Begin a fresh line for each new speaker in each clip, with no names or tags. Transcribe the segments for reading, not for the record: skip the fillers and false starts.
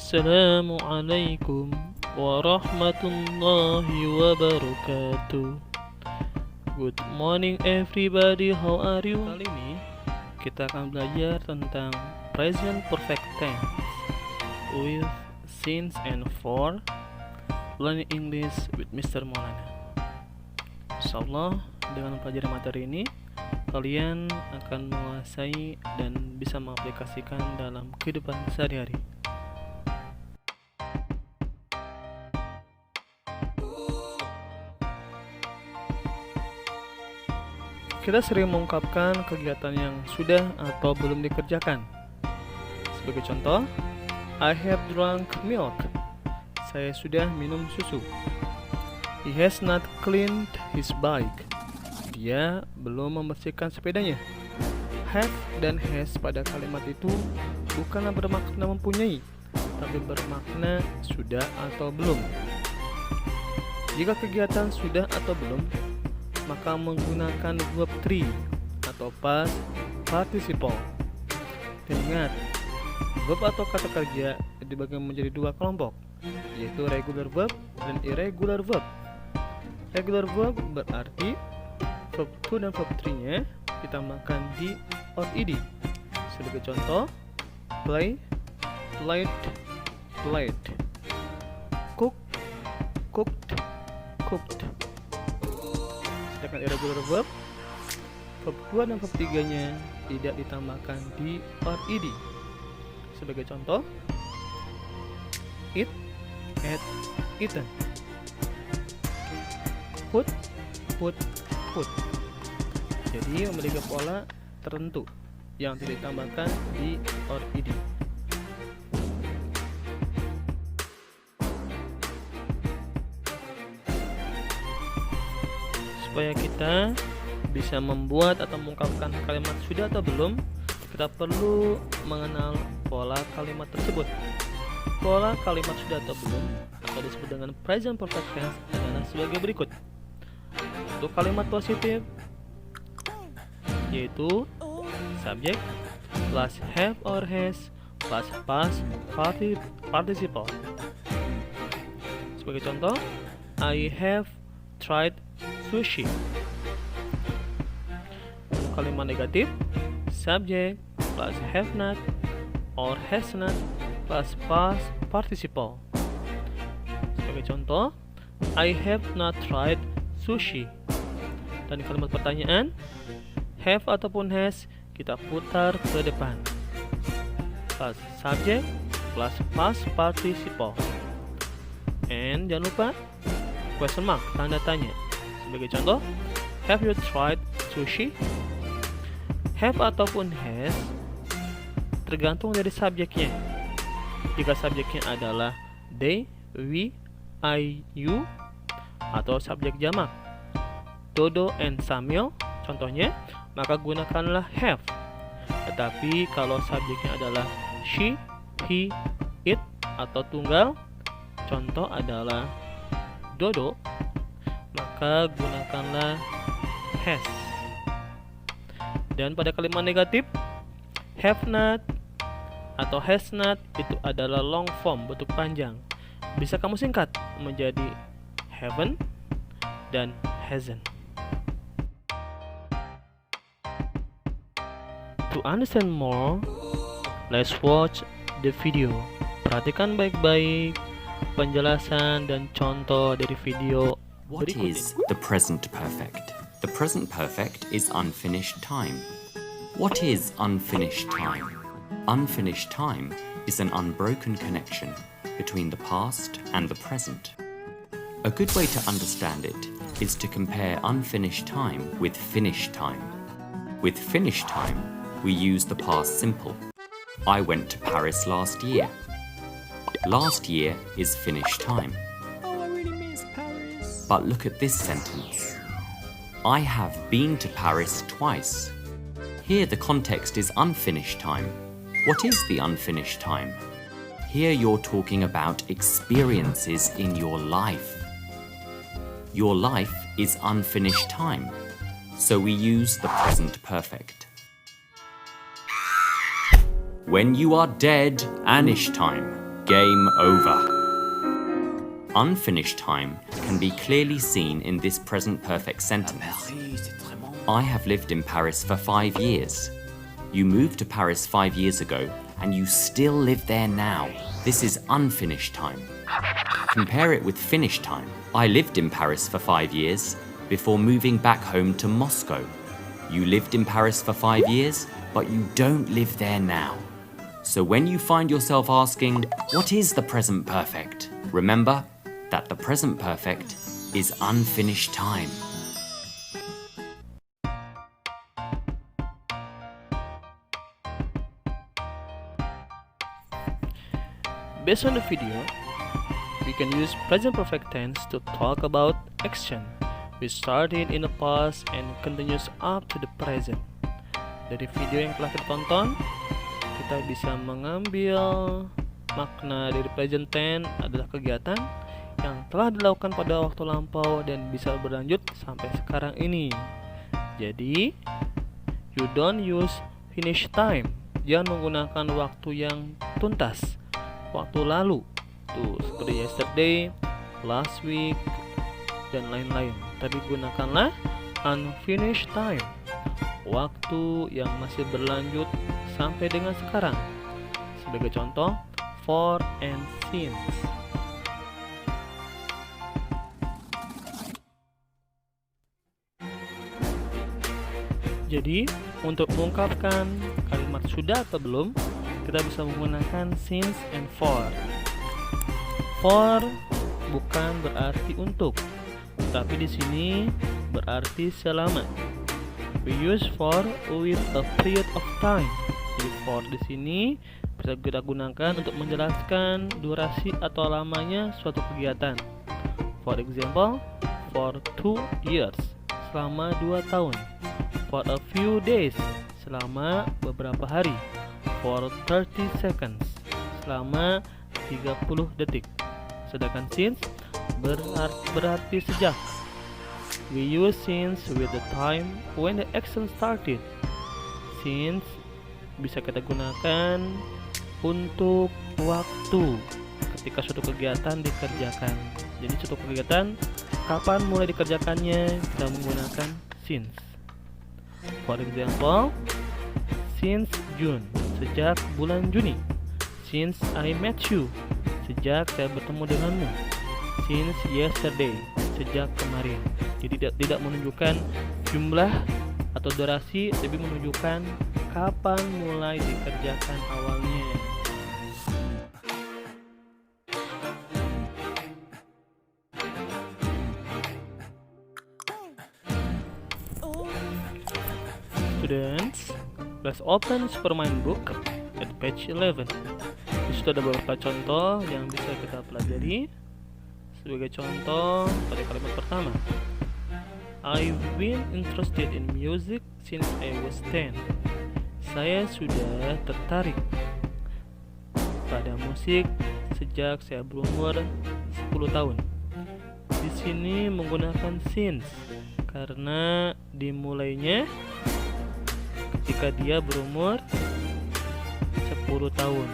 Assalamualaikum warahmatullahi wabarakatuh. Good morning everybody, how are you? Kali ini kita akan belajar tentang present perfect tense with since and for. Learning English with Mr. Maulana. Insyaallah dengan mempelajari materi ini kalian akan menguasai dan bisa mengaplikasikan dalam kehidupan sehari-hari. Kita sering mengungkapkan kegiatan yang sudah atau belum dikerjakan. Sebagai contoh, I have drunk milk. Saya sudah minum susu. He has not cleaned his bike. Dia belum membersihkan sepedanya. Have dan has pada kalimat itu bukanlah bermakna mempunyai, tapi bermakna sudah atau belum. Jika kegiatan sudah atau belum, maka menggunakan verb 3 atau past participle. Dan ingat, verb atau kata kerja dibagi menjadi dua kelompok, yaitu regular verb dan irregular verb. Regular verb berarti verb 2 dan verb 3-nya ditambahkan di or ed. Sebagai contoh, play, played, played. Cook, cooked, cooked. Sedangkan irregular verb 2 dan verb 3-nya tidak ditambahkan di or ed. Sebagai contoh, eat, ate, eaten. Put, put, put. Jadi memiliki pola tertentu yang tidak ditambahkan di or ed. Supaya kita bisa membuat atau mengungkapkan kalimat sudah atau belum, kita perlu mengenal pola kalimat tersebut. Pola kalimat sudah atau belum atau disebut dengan present perfect tense adalah sebagai berikut. Untuk kalimat positif, yaitu subject plus have or has plus past participle. Sebagai contoh, I have tried sushi. Untuk kalimat negatif, subject plus have not or has not plus past participle. Sebagai contoh, I have not tried sushi. Dan kalimat pertanyaan, have ataupun has kita putar ke depan. Plus subject plus past participle. And jangan lupa question mark, tanda tanya. Sebagai contoh, have you tried sushi? Have ataupun has tergantung dari subjeknya. Jika subjeknya adalah they, we, I, you, atau subjek jamak Dodo and Samuel contohnya, maka gunakanlah have. Tetapi kalau subjeknya adalah she, he, it, atau tunggal, contoh adalah Dodo, maka gunakanlah has. Dan pada kalimat negatif, have not atau has not itu adalah long form, bentuk panjang. Bisa kamu singkat menjadi haven't dan hasn't. To understand more, let's watch the video. Perhatikan baik-baik penjelasan dan contoh dari video
What is the present perfect? The present perfect is unfinished time. What is unfinished time? Unfinished time is an unbroken connection between the past and the present. A good way to understand it is to compare unfinished time with finished time. With finished time, we use the past simple. I went to Paris last year. Last year is finished time.
Oh, I really miss Paris.
But look at this sentence. I have been to Paris twice. Here the context is unfinished time. What is the unfinished time? Here you're talking about experiences in your life. Your life is unfinished time, so we use the present perfect. When you are dead, anish time. Game over. Unfinished time can be clearly seen in this present perfect sentence. I have lived in Paris for 5 years. You moved to Paris 5 years ago and you still live there now. This is unfinished time. Compare it with finished time. I lived in Paris for 5 years before moving back home to Moscow. You lived in Paris for 5 years, but you don't live there now. So when you find yourself asking, what is the present perfect? Remember that the present perfect is unfinished time.
Based on the video, we can use present perfect tense to talk about action which started in the past and continues up to the present. Dari video yang telah kita tonton, kita bisa mengambil makna dari present tense adalah kegiatan yang telah dilakukan pada waktu lampau dan bisa berlanjut sampai sekarang ini. Jadi, you don't use finish time. Jangan menggunakan waktu yang tuntas, waktu lalu, tuh seperti yesterday, last week, dan lain-lain. Tapi gunakanlah unfinished time, waktu yang masih berlanjut sampai dengan sekarang. Sebagai contoh, for and since. Jadi, untuk mengungkapkan kalimat sudah atau belum, kita bisa menggunakan since and for. For bukan berarti untuk, tapi di sini berarti selama. We use for with a period of time. Jadi for di sini bisa kita gunakan untuk menjelaskan durasi atau lamanya suatu kegiatan. For example, for 2 years, selama 2 tahun. For a few days, selama beberapa hari. For 30 seconds, selama 30 detik. Sedangkan since berarti sejak. We use since with the time when the action started. Since bisa kita gunakan untuk waktu ketika suatu kegiatan dikerjakan. Jadi suatu kegiatan kapan mulai dikerjakannya, kita menggunakan since. For example, since June, sejak bulan Juni. Since I met you, sejak saya bertemu denganmu. Since yesterday, sejak kemarin. Jadi tidak menunjukkan jumlah atau durasi, tapi menunjukkan kapan mulai dikerjakan awalnya. Students, let's open Supermind book at page 11. Di situ ada beberapa contoh yang bisa kita pelajari. Sebagai contoh, pada kalimat pertama, I've been interested in music since I was 10. Saya sudah tertarik pada musik sejak saya berumur 10 tahun. Di sini menggunakan since karena dimulainya ketika dia berumur 10 tahun.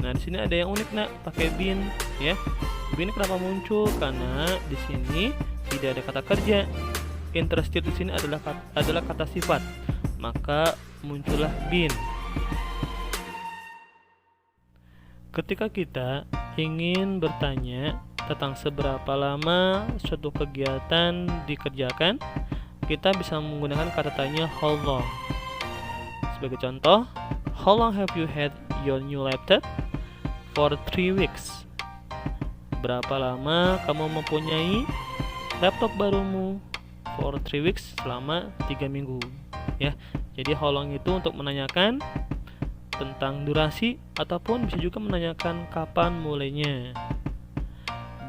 Nah, di sini ada yang unik nak, pakai been ya. Been kenapa muncul? Karena di sini tidak ada kata kerja. Interested di sini adalah kata sifat. Maka muncullah been. Ketika kita ingin bertanya tentang seberapa lama suatu kegiatan dikerjakan, kita bisa menggunakan kata tanya how long. Sebagai contoh, how long have you had your new laptop? For 3 weeks. Berapa lama kamu mempunyai laptop barumu? For 3 weeks, selama 3 minggu. Ya, jadi how long itu untuk menanyakan tentang durasi ataupun bisa juga menanyakan kapan mulainya.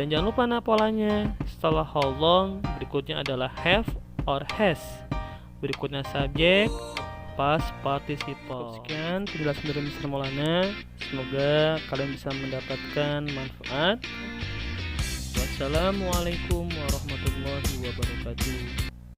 Dan jangan lupa polanya. Setelah how long, berikutnya adalah have or has. Berikutnya subjek, past participle. Sekian penjelasan dari Mr. Maulana. Semoga kalian bisa mendapatkan manfaat. Wassalamualaikum warahmatullahi wabarakatuh.